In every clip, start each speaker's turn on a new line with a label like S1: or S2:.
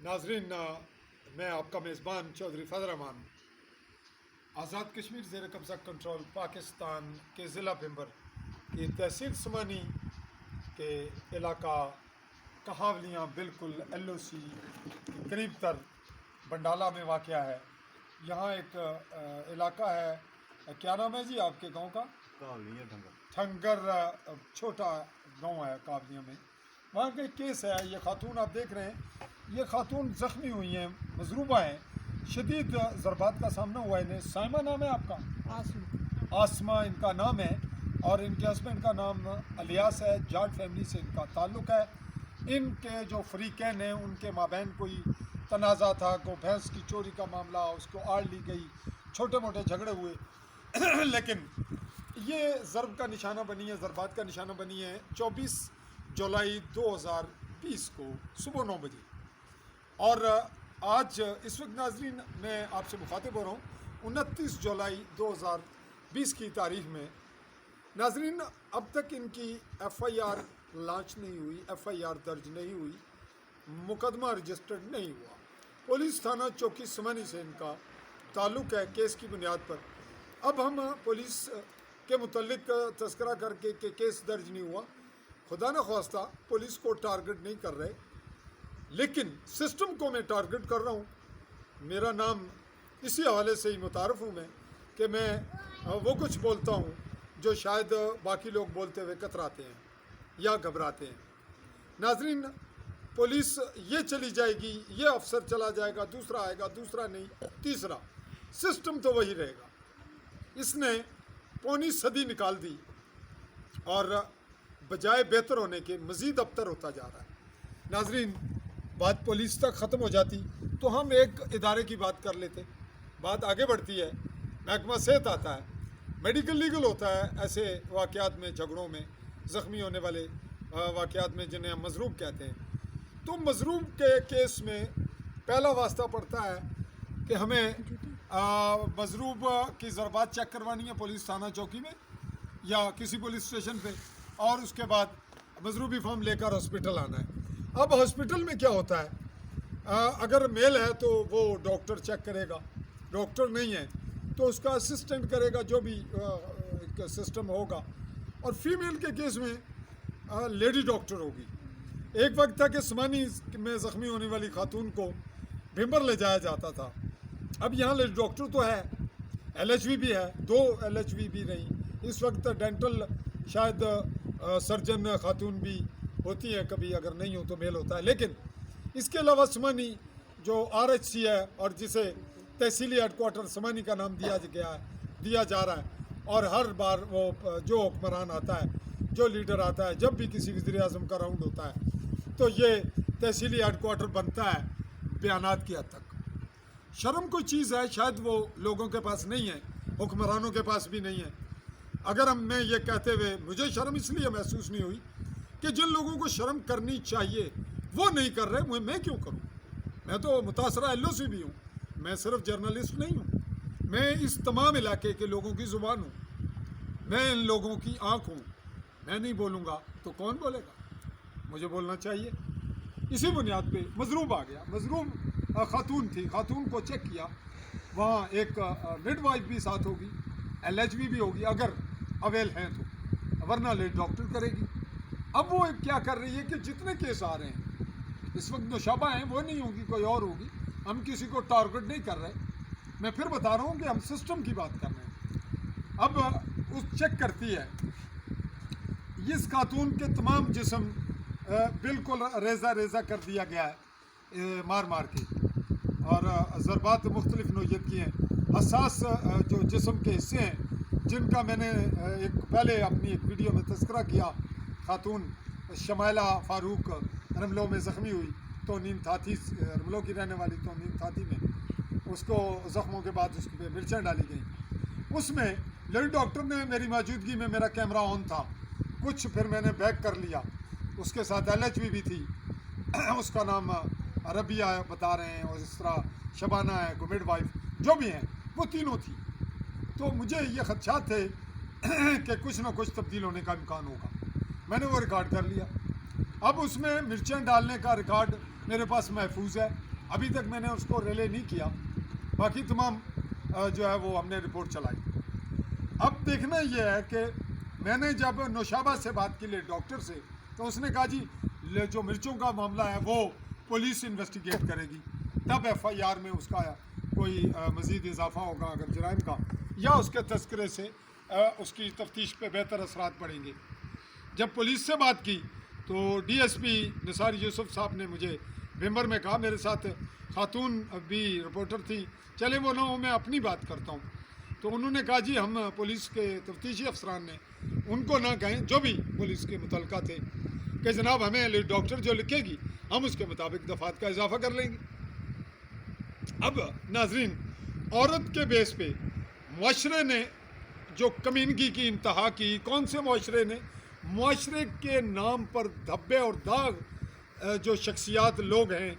S1: नाजरीन, मैं आपका मेज़बान चौधरी फजल रहमान आज़ाद कश्मीर ज़ेर कब्ज़ा कंट्रोल पाकिस्तान के ज़िला भिंबर की तहसील समानी के इलाका कहावलियाँ बिल्कुल LOC के करीब तर बंडाला में वाक़या है। यहाँ एक इलाका है, क्या नाम है जी आपके गांव का?
S2: कावलियाँ
S1: ठंगर छोटा गांव है कावलियाँ में। वहाँ का एक केस है। ये खातून आप देख रहे हैं, ये खातून ज़ख्मी हुई हैं, मजरूबा हैं, शदीद ज़रबात का सामना हुआ है इन्हें। साइमा नाम है आपका? आसमा इनका नाम है और इनके हस्बैंड का नाम अलियास है। जाट फैमिली से इनका ताल्लुक़ है। इनके जो फरीकैन हैं उनके माबैन कोई तनाज़ा था, को भैंस की चोरी का मामला, उसको आड़ ली गई, छोटे मोटे झगड़े हुए लेकिन ये ज़रब का निशाना बनी है, ज़रबात का निशाना बनी है 24 जुलाई 2020 को सुबह 9 बजे। और आज इस वक्त नाजरीन मैं आपसे मुखातिब हो रहा हूँ 29 जुलाई 2020 की तारीख में। नाजरीन, अब तक इनकी FIR लॉन्च नहीं हुई, FIR दर्ज नहीं हुई, मुकदमा रजिस्टर्ड नहीं हुआ। पुलिस थाना चौकी समानी से इनका ताल्लुक़ है केस की बुनियाद पर। अब हम पुलिस के मुतल्लिक तस्करा करके कि केस दर्ज नहीं हुआ, खुदा न ख्वास्ता पुलिस को टारगेट नहीं कर रहे, लेकिन सिस्टम को मैं टारगेट कर रहा हूँ। मेरा नाम इसी हवाले से ही मुतारफ़ हूँ मैं कि मैं वो कुछ बोलता हूँ जो शायद बाकी लोग बोलते हुए कतराते हैं या घबराते हैं। नाजरीन, पुलिस ये चली जाएगी, ये अफसर चला जाएगा, दूसरा आएगा, दूसरा नहीं, तीसरा, सिस्टम तो वही रहेगा। इसने पौनी सदी निकाल दी और बजाय बेहतर होने के मज़ीद अबतर होता जा रहा है। नाजरीन, बात पुलिस तक ख़त्म हो जाती तो हम एक इदारे की बात कर लेते, बात आगे बढ़ती है। महकमा सेहत आता है, मेडिकल लीगल होता है ऐसे वाक़यात में, झगड़ों में, ज़ख्मी होने वाले वाक़यात में जिन्हें हम मज़रूब कहते हैं। तो मज़रूब के केस में पहला वास्ता पड़ता है कि हमें मज़रूब की ज़रबात चेक करवानी है पुलिस थाना चौकी में या किसी पुलिस स्टेशन पे, और उसके बाद मज़रूबी फॉर्म लेकर हॉस्पिटल आना है। अब हॉस्पिटल में क्या होता है, अगर मेल है तो वो डॉक्टर चेक करेगा, डॉक्टर नहीं है तो उसका असिस्टेंट करेगा, जो भी सिस्टम होगा। और फीमेल के केस में लेडी डॉक्टर होगी। एक वक्त था कि समानी में ज़ख्मी होने वाली खातून को भिंबर ले जाया जाता था। अब यहाँ लेडी डॉक्टर तो है, LHV भी है, 2 LHV भी नहीं। इस वक्त डेंटल शायद सर्जन खातून भी होती है, कभी अगर नहीं हो तो मेल होता है। लेकिन इसके अलावा समानी जो RHC है और जिसे तहसीली हेडकोार्टर समानी का नाम दिया जा रहा है, और हर बार वो जो हुक्मरान आता है, जो लीडर आता है, जब भी किसी वज़ीर आज़म का राउंड होता है तो ये तहसीली हेडकोार्टर बनता है बयानात की हद तक। शर्म कोई चीज़ है, शायद वो लोगों के पास नहीं है, हुक्मरानों के पास भी नहीं है। अगर मैं ये कहते हुए मुझे शर्म इसलिए महसूस नहीं हुई कि जिन लोगों को शर्म करनी चाहिए वो नहीं कर रहे, मैं क्यों करूं? मैं तो मुतासरा LOC भी हूँ, मैं सिर्फ जर्नलिस्ट नहीं हूँ, मैं इस तमाम इलाके के लोगों की ज़ुबान हूँ, मैं इन लोगों की आँख हूँ। मैं नहीं बोलूँगा तो कौन बोलेगा? मुझे बोलना चाहिए। इसी बुनियाद पे मज़रूब आ गया। मज़रूब खातून थी, खातून को चेक किया, वहाँ एक मिडवाइफ भी साथ होगी, LHV भी होगी अगर अवेल हैं तो, वरना लेडी डॉक्टर करेगी। अब वो क्या कर रही है कि जितने केस आ रहे हैं इस वक्त नौशाबा हैं, वो नहीं होगी, कोई और होगी। हम किसी को टारगेट नहीं कर रहे, मैं फिर बता रहा हूँ कि हम सिस्टम की बात कर रहे हैं। अब उस चेक करती है, इस खातून के तमाम जिस्म बिल्कुल रेज़ा कर दिया गया है मार मार के, और ज़रबात मुख्तलिफ नौयत की हैं। हसास जो जिस्म के हिस्से हैं जिनका मैंने एक पहले अपनी एक वीडियो में तस्करा किया, खातून शमाइला फ़ारूक रमलो में ज़ख्मी हुई, तोनीन थाती, रमलो की रहने वाली तोनीन थाती में, उसको ज़ख्मों के बाद उस पर मिर्चें डाली गई। उसमें लेडी डॉक्टर ने मेरी मौजूदगी में, मेरा कैमरा ऑन था, कुछ फिर मैंने बैक कर लिया, उसके साथ LHV भी थी, उसका नाम रबिया बता रहे हैं, और इस तरह शबाना है, गुमिड वाइफ जो भी हैं, वो तीनों थी। तो मुझे ये खदशात थे कि कुछ ना कुछ तब्दील होने का इम्कान होगा। मैंने वो रिकॉर्ड कर लिया। अब उसमें मिर्चें डालने का रिकॉर्ड मेरे पास महफूज है, अभी तक मैंने उसको रिले नहीं किया, बाकी तमाम जो है वो हमने रिपोर्ट चलाई। अब देखना ये है कि मैंने जब नौशाबा से बात की डॉक्टर से, तो उसने कहा जी जो मिर्चों का मामला है वो पुलिस इन्वेस्टिगेट करेगी, तब FIR में उसका कोई मज़ीद इजाफा होगा अगर जराइम का, या उसके तस्करे से उसकी तफ्तीश पे बेहतर असरात पड़ेंगे। जब पुलिस से बात की तो DSP निसार यूसुफ साहब ने मुझे मेंबर में कहा, मेरे साथ खातून भी रिपोर्टर थी, चले बोलो मैं अपनी बात करता हूँ। तो उन्होंने कहा जी हम पुलिस के तफ्तीशी अफसरान ने उनको ना कहें जो भी पुलिस के मुतलका थे कि जनाब हमें डॉक्टर जो लिखेगी हम उसके मुताबिक दफात का इजाफा कर लेंगे। अब नाजरीन, औरत के बेस पे मुआशरे ने जो कमीनगी की इंतहा की, कौन से मुआशरे ने? मुआशरे के नाम पर धब्बे और दाग जो शख्सियात लोग हैं,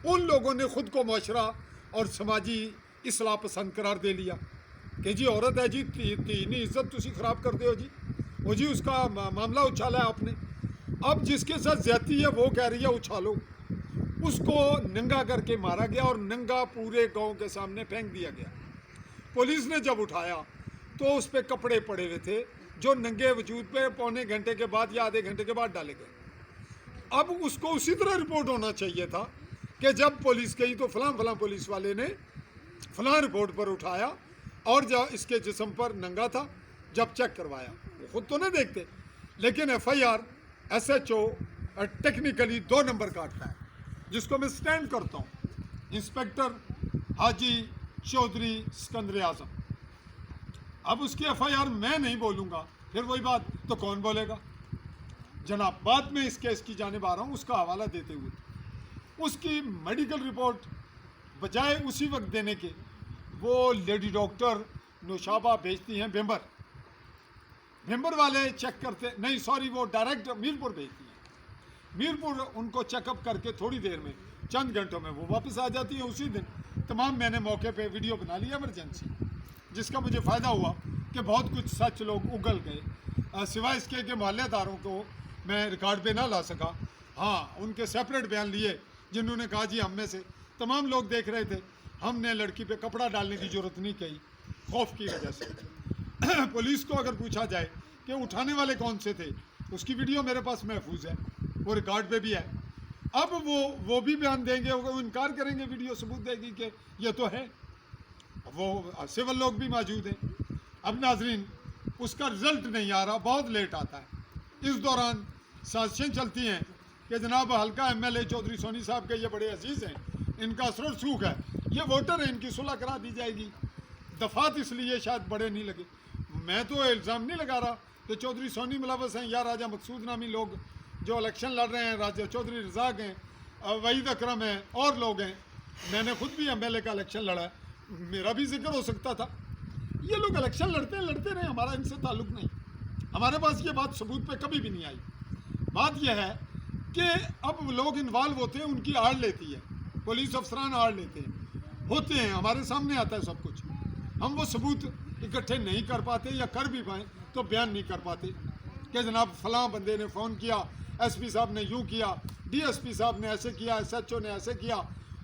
S1: उन लोगों ने ख़ुद को मुआशरा और समाजी इस्लाह पसंद करार दे लिया कि जी औरत है जी, तीन इज्जत तुसी ख़राब कर दो जी, वो जी उसका मामला उछाला है आपने। अब जिसके साथ ज्यादती है वो कह रही है उछालो, उसको नंगा करके मारा गया और नंगा पूरे गांव के सामने फेंक दिया गया। पुलिस ने जब उठाया तो उस पर कपड़े पड़े हुए थे जो नंगे वजूद पे पौने घंटे के बाद या आधे घंटे के बाद डाले गए। अब उसको उसी तरह रिपोर्ट होना चाहिए था कि जब पुलिस गई तो फलां फलां पुलिस वाले ने फलां रिपोर्ट पर उठाया और जब इसके जिस्म पर नंगा था, जब चेक करवाया, वो खुद तो नहीं देखते, लेकिन FIR SHO टेक्निकली 2 नंबर काटता है, जिसको मैं स्टैंड करता हूँ, इंस्पेक्टर हाजी चौधरी सिकंदर आजम। अब उसकी FIR मैं नहीं बोलूँगा, फिर वही बात तो कौन बोलेगा जनाब। बाद में इस केस की जानिब आ रहा हूँ, उसका हवाला देते हुए उसकी मेडिकल रिपोर्ट बजाय उसी वक्त देने के, वो लेडी डॉक्टर नौशाबा भेजती हैं भेंबर वाले चेक करते नहीं, सॉरी वो डायरेक्ट मीरपुर भेजती हैं। मीरपुर उनको चेकअप करके थोड़ी देर में, चंद घंटों में वो वापस आ जाती है उसी दिन। तमाम मैंने मौके पे वीडियो बना ली एमरजेंसी, जिसका मुझे फ़ायदा हुआ कि बहुत कुछ सच लोग उगल गए, सिवाय इसके कि मोहल्लेदारों को मैं रिकॉर्ड पे ना ला सका। हाँ, उनके सेपरेट बयान लिए जिन्होंने कहा जी हम में से तमाम लोग देख रहे थे, हमने लड़की पे कपड़ा डालने की ज़रूरत नहीं कही खौफ की वजह से। पुलिस को अगर पूछा जाए कि उठाने वाले कौन से थे, उसकी वीडियो मेरे पास महफूज है, वो रिकॉर्ड पे भी है। अब वो भी बयान देंगे, वो इनकार करेंगे, वीडियो सबूत देगी कि ये तो है, वो सिविल लोग भी मौजूद हैं। अब नाजरीन, उसका रिज़ल्ट नहीं आ रहा, बहुत लेट आता है। इस दौरान साजिशें चलती हैं कि जनाब हल्का MLA चौधरी सोनी साहब के ये बड़े अजीज़ हैं, इनका असर सूख है, ये वोटर है, इनकी सुलह करा दी जाएगी, दफात इसलिए शायद बड़े नहीं लगे। मैं तो इल्ज़ाम नहीं लगा रहा कि चौधरी सोनी मुलवस हैं या राजा मकसूद नामी लोग जो इलेक्शन लड़ रहे हैं, राजा चौधरी रज़ाक हैं, वहीद अकरम हैं और लोग हैं। मैंने खुद भी MLA का इलेक्शन लड़ा है, मेरा भी जिक्र हो सकता था। ये लोग इलेक्शन लड़ते रहे, हमारा इनसे ताल्लुक़ नहीं, हमारे पास ये बात सबूत पे कभी भी नहीं आई। बात यह है कि अब लोग इन्वॉल्व होते हैं, उनकी आड़ लेती है, पुलिस अफसरान आड़ लेते हैं, होते हैं, हमारे सामने आता है सब कुछ। हम वो सबूत इकट्ठे नहीं कर पाते, या कर भी पाएँ तो बयान नहीं कर पाते कि जनाब फ़लाँ बंदे ने फ़ोन किया, SP साहब ने यूँ किया, DSP साहब ने ऐसे किया, SHO ने ऐसे किया,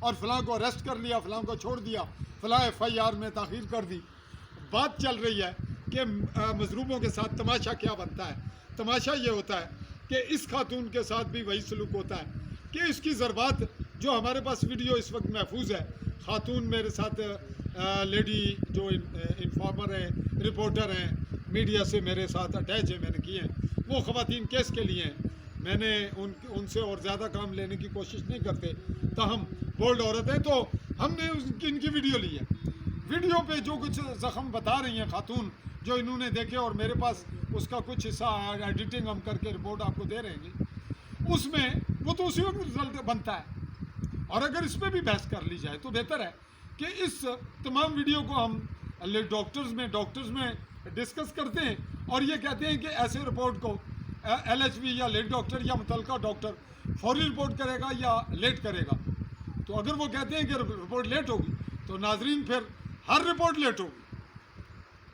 S1: और फ़लाँ को अरेस्ट कर लिया, फ़लाँ को छोड़ दिया, फ़लाँ FIR में ताख़ीर कर दी। बात चल रही है कि मजलूमों के साथ तमाशा क्या बनता है। तमाशा ये होता है कि इस खातून के साथ भी वही सलूक होता है कि इसकी ज़रबात, जो हमारे पास वीडियो इस वक्त महफूज है, खातून मेरे साथ लेडी जो इन्फॉर्मर हैं, रिपोर्टर हैं, मीडिया से मेरे साथ अटैच है, मैंने किए हैं, वो ख़वातीन केस के लिए हैं। मैंने उनसे और ज़्यादा काम लेने की कोशिश नहीं करते, ताहम बोल्ड औरत है तो हमने इनकी वीडियो ली है। वीडियो पे जो कुछ ज़ख्म बता रही हैं खातून, जो इन्होंने देखे, और मेरे पास उसका कुछ हिस्सा एडिटिंग हम करके रिपोर्ट आपको दे रहे हैं, उसमें वो तो उसी वक्त रिजल्ट बनता है। और अगर इस पर भी बहस कर ली जाए तो बेहतर है कि इस तमाम वीडियो को हम डॉक्टर्स में डिस्कस करते हैं, और ये कहते हैं कि ऐसे रिपोर्ट को LHV या लेट डॉक्टर या मुतलका डॉक्टर फौरी रिपोर्ट करेगा या लेट करेगा। तो अगर वो कहते हैं कि रिपोर्ट लेट होगी तो नाजरीन फिर हर रिपोर्ट लेट होगी।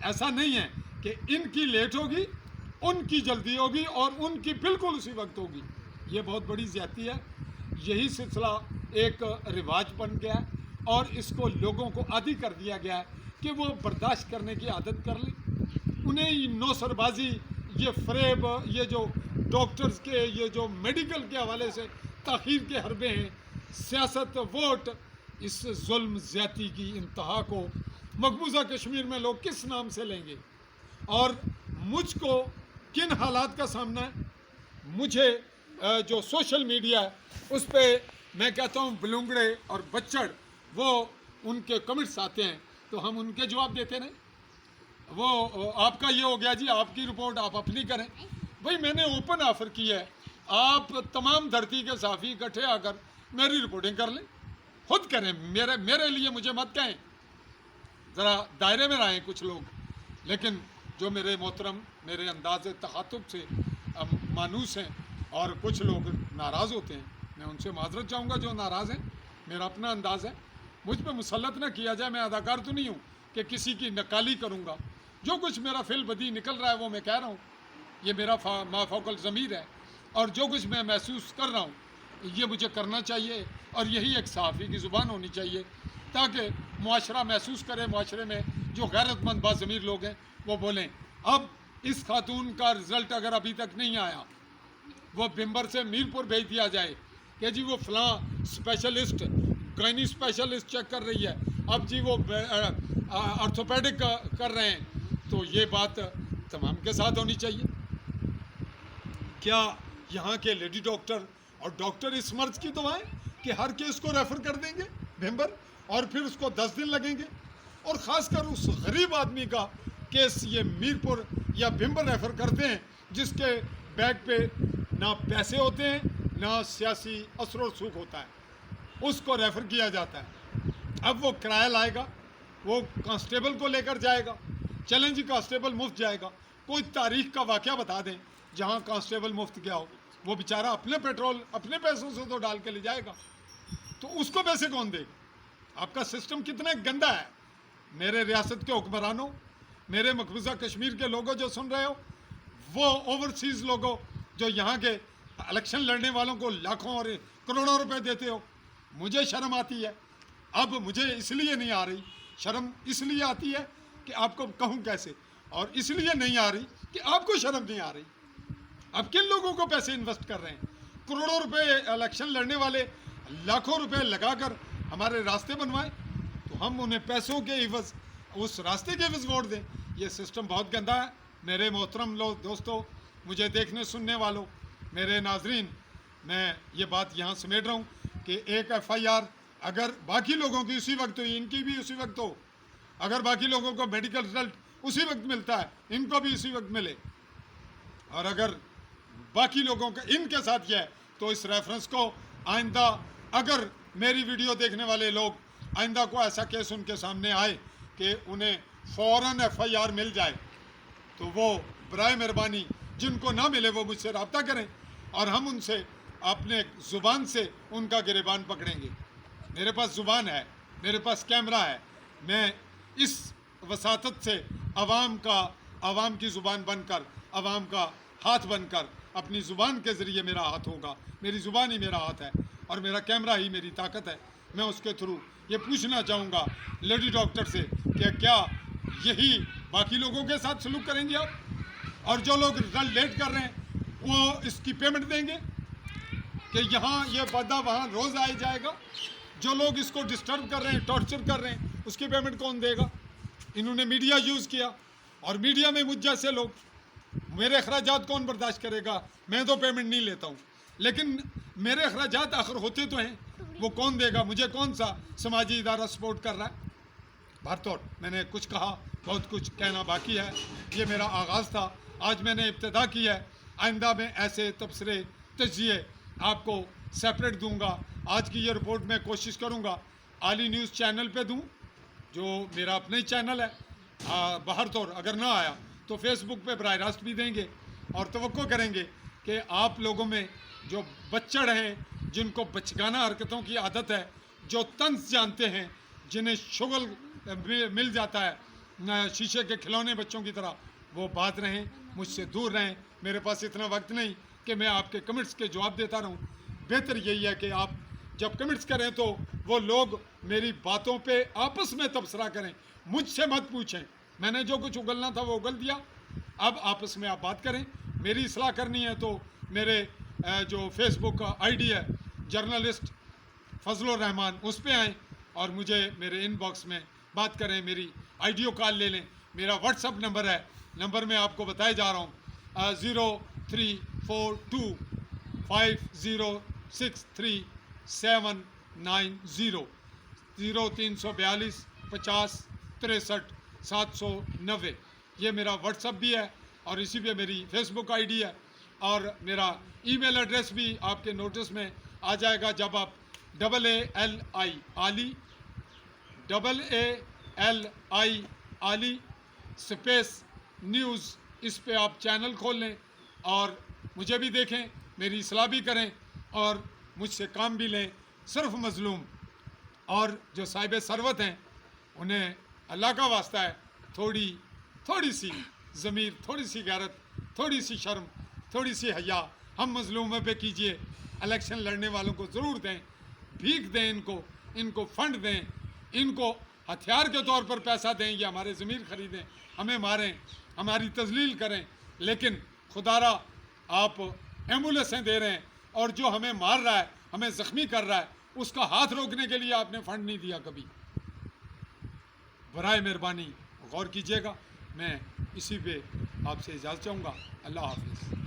S1: ऐसा नहीं है कि इनकी लेट होगी, उनकी जल्दी होगी और उनकी बिल्कुल उसी वक्त होगी। ये बहुत बड़ी ज़्यादती है। यही सिलसिला ایک رواج بن گیا ہے اور اس کو لوگوں کو عادی کر دیا گیا ہے کہ وہ برداشت کرنے کی عادت کر لیں. انہیں نوسر بازی، یہ فریب، یہ جو ڈاکٹرز کے، یہ جو میڈیکل کے حوالے سے تاخیر کے حربے ہیں، سیاست، ووٹ، اس ظلم زیادتی کی انتہا کو مقبوضہ کشمیر میں لوگ کس نام سے لیں گے؟ اور مجھ کو کن حالات کا سامنا ہے؟ مجھے جو سوشل میڈیا ہے اس پہ میں کہتا ہوں بلونگڑے اور بچڑ، وہ ان کے کمنٹس آتے ہیں تو ہم ان کے جواب دیتے نہیں. وہ آپ کا یہ ہو گیا جی، آپ کی رپورٹ آپ اپنی کریں. بھائی میں نے اوپن آفر کی ہے، آپ تمام دھرتی کے صحافی اکٹھے آ کر میری رپورٹنگ کر لیں، خود کریں، میرے لیے مجھے مت کہیں. ذرا دائرے میں رہیں کچھ لوگ، لیکن جو میرے محترم میرے انداز تخاطب سے مانوس ہیں اور کچھ لوگ ناراض ہوتے ہیں، میں ان سے معذرت چاہوں گا جو ناراض ہیں. میرا اپنا انداز ہے، مجھ پہ مسلط نہ کیا جائے. میں اداکار تو نہیں ہوں کہ کسی کی نقالی کروں گا. جو کچھ میرا فعل بدی نکل رہا ہے وہ میں کہہ رہا ہوں، یہ میرا ما فوق الضمیر ہے، اور جو کچھ میں محسوس کر رہا ہوں یہ مجھے کرنا چاہیے، اور یہی ایک صحافی کی زبان ہونی چاہیے تاکہ معاشرہ محسوس کرے. معاشرے میں جو غیرت مند باضمیر لوگ ہیں وہ بولیں. اب اس خاتون کا رزلٹ اگر ابھی تک نہیں آیا، وہ بمبر سے میرپور بھیج دیا جائے کہ جی وہ فلاں اسپیشلسٹ گائنی اسپیشلسٹ چیک کر رہی ہے، اب جی وہ آرتھوپیڈک کر رہے ہیں، تو یہ بات تمام کے ساتھ ہونی چاہیے. کیا یہاں کے لیڈی ڈاکٹر اور ڈاکٹر اس مرض کی دوائیں کہ ہر کیس کو ریفر کر دیں گے بھمبر، اور پھر اس کو 10 دن لگیں گے؟ اور خاص کر اس غریب آدمی کا کیس یہ میرپور یا بھمبر ریفر کرتے ہیں جس کے بیگ پہ نہ پیسے ہوتے ہیں نہ سیاسی اثر و رسوخ ہوتا ہے، اس کو ریفر کیا جاتا ہے. اب وہ کرایہ لائے گا، وہ کانسٹیبل کو لے کر جائے گا، چلیں جی کانسٹیبل مفت جائے گا. کوئی تاریخ کا واقعہ بتا دیں جہاں کانسٹیبل مفت گیا ہو. وہ بیچارہ اپنے پیٹرول اپنے پیسوں سے تو ڈال کے لے جائے گا، تو اس کو پیسے کون دے گا؟ آپ کا سسٹم کتنا گندا ہے. میرے ریاست کے حکمرانوں، میرے مقبوضہ کشمیر کے لوگوں جو سن رہے ہو، وہ اوورسیز لوگوں جو یہاں کے الیکشن لڑنے والوں کو لاکھوں اور کروڑوں روپے دیتے ہو، مجھے شرم آتی ہے. اب مجھے اس لیے نہیں آ رہی شرم، اس لیے آتی ہے کہ آپ کو کہوں کیسے، اور اس لیے نہیں آ رہی کہ آپ کو شرم نہیں آ رہی. اب کن لوگوں کو پیسے انویسٹ کر رہے ہیں؟ کروڑوں روپے الیکشن لڑنے والے لاکھوں روپے لگا کر ہمارے راستے بنوائیں تو ہم انہیں پیسوں کے عوض اس راستے کے عوض ووٹ دیں. یہ سسٹم بہت گندا ہے. میرے محترم لوگ دوستوں، مجھے دیکھنے سننے والوں، میرے ناظرین، میں یہ بات یہاں سمیٹ رہا ہوں کہ ایک ایف آئی آر اگر باقی لوگوں کی اسی وقت ہوئی، ان کی بھی اسی وقت ہو. اگر باقی لوگوں کو میڈیکل رزلٹ اسی وقت ملتا ہے، ان کو بھی اسی وقت ملے. اور اگر باقی لوگوں کا ان کے ساتھ یہ ہے تو اس ریفرنس کو آئندہ اگر میری ویڈیو دیکھنے والے لوگ آئندہ کو ایسا کیس ان کے سامنے آئے کہ انہیں فوراً ایف آئی آر مل جائے تو وہ برائے مہربانی جن کو نہ ملے وہ مجھ سے رابطہ کریں اور ہم ان سے اپنے زبان سے ان کا گریبان پکڑیں گے. میرے پاس زبان ہے، میرے پاس کیمرہ ہے. میں اس وساطت سے عوام کی زبان بن کر، عوام کا ہاتھ بن کر، اپنی زبان کے ذریعے میرا ہاتھ ہوگا. میری زبان ہی میرا ہاتھ ہے اور میرا کیمرہ ہی میری طاقت ہے. میں اس کے تھرو یہ پوچھنا چاہوں گا لیڈی ڈاکٹر سے کہ کیا یہی باقی لوگوں کے ساتھ سلوک کریں گے آپ؟ اور جو لوگ رزلٹ لیٹ کر رہے ہیں وہ اس کی پیمنٹ دیں گے کہ یہاں یہ بدہ وہاں روز آئے جائے گا؟ جو لوگ اس کو ڈسٹرب کر رہے ہیں، ٹارچر کر رہے ہیں، اس کی پیمنٹ کون دے گا؟ انہوں نے میڈیا یوز کیا اور میڈیا میں مجھ جیسے لوگ، میرے اخراجات کون برداشت کرے گا؟ میں تو پیمنٹ نہیں لیتا ہوں، لیکن میرے اخراجات آخر ہوتے تو ہیں، وہ کون دے گا؟ مجھے کون سا سماجی ادارہ سپورٹ کر رہا ہے؟ بھرطور میں نے کچھ کہا، بہت کچھ کہنا باقی ہے. یہ میرا آغاز تھا، آج میں نے ابتدا کی ہے. آئندہ میں ایسے تبصرے، تجزیے آپ کو سیپریٹ دوں گا. آج کی یہ رپورٹ میں کوشش کروں گا عالی نیوز چینل پہ دوں، جو میرا اپنا ہی چینل ہے. باہر طور اگر نہ آیا تو فیس بک پہ براہ راست بھی دیں گے، اور توقع کریں گے کہ آپ لوگوں میں جو بچڑ ہیں، جن کو بچگانہ حرکتوں کی عادت ہے، جو طنز جانتے ہیں، جنہیں شغل مل جاتا ہے شیشے کے کھلونے بچوں کی طرح، وہ بات رہیں، مجھ سے دور رہیں. میرے پاس اتنا وقت نہیں کہ میں آپ کے کمنٹس کے جواب دیتا رہوں. بہتر یہی ہے کہ آپ जब कमेंट्स करें तो वो लोग मेरी बातों पे आपस में तबसरा करें, मुझसे मत पूछें। मैंने जो कुछ उगलना था वो उगल दिया, अब आपस में आप बात करें। मेरी इस्लाह करनी है तो मेरे जो फेसबुक आईडी है जर्नलिस्ट फजलुर रहमान, उस पे आएँ और मुझे मेरे इनबॉक्स में बात करें, मेरी आइडियो कॉल ले लें। मेरा व्हाट्सअप नंबर है, नंबर मैं आपको बताए जा रहा हूँ 0342506370 0342 50 63 790। ये मेरा व्हाट्सअप भी है और इसी पे मेरी फेसबुक आईडी है, और मेरा ईमेल एड्रेस भी आपके नोटिस में आ जाएगा जब आप AALI आली AALI स्पेस न्यूज़ इस पे आप चैनल खोल लें और मुझे भी देखें, मेरी इस्लाह भी करें और मुझसे काम भी लें। सिर्फ मज़लूम और जो साहिब सरवत हैं उन्हें अल्लाह का वास्ता है, थोड़ी सी ज़मीर, थोड़ी सी गैरत, थोड़ी सी शर्म, थोड़ी सी हया हम मज़लूमों पे कीजिए। इलेक्शन लड़ने वालों को ज़रूर दें, भीख दें, इनको फंड दें, इनको हथियार के तौर पर पैसा दें या हमारे ज़मीर ख़रीदें, हमें मारें, हमारी तज़लील करें, लेकिन खुदारा आप एम्बुलेंसें दे रहे हैं और जो हमें मार रहा है, हमें ज़ख्मी कर रहा है, उसका हाथ रोकने के लिए आपने फ़ंड नहीं दिया कभी। बराए मेहरबानी गौर कीजिएगा। मैं इसी पे आपसे इजाज़त चाहूँगा। अल्लाह हाफ़िज़।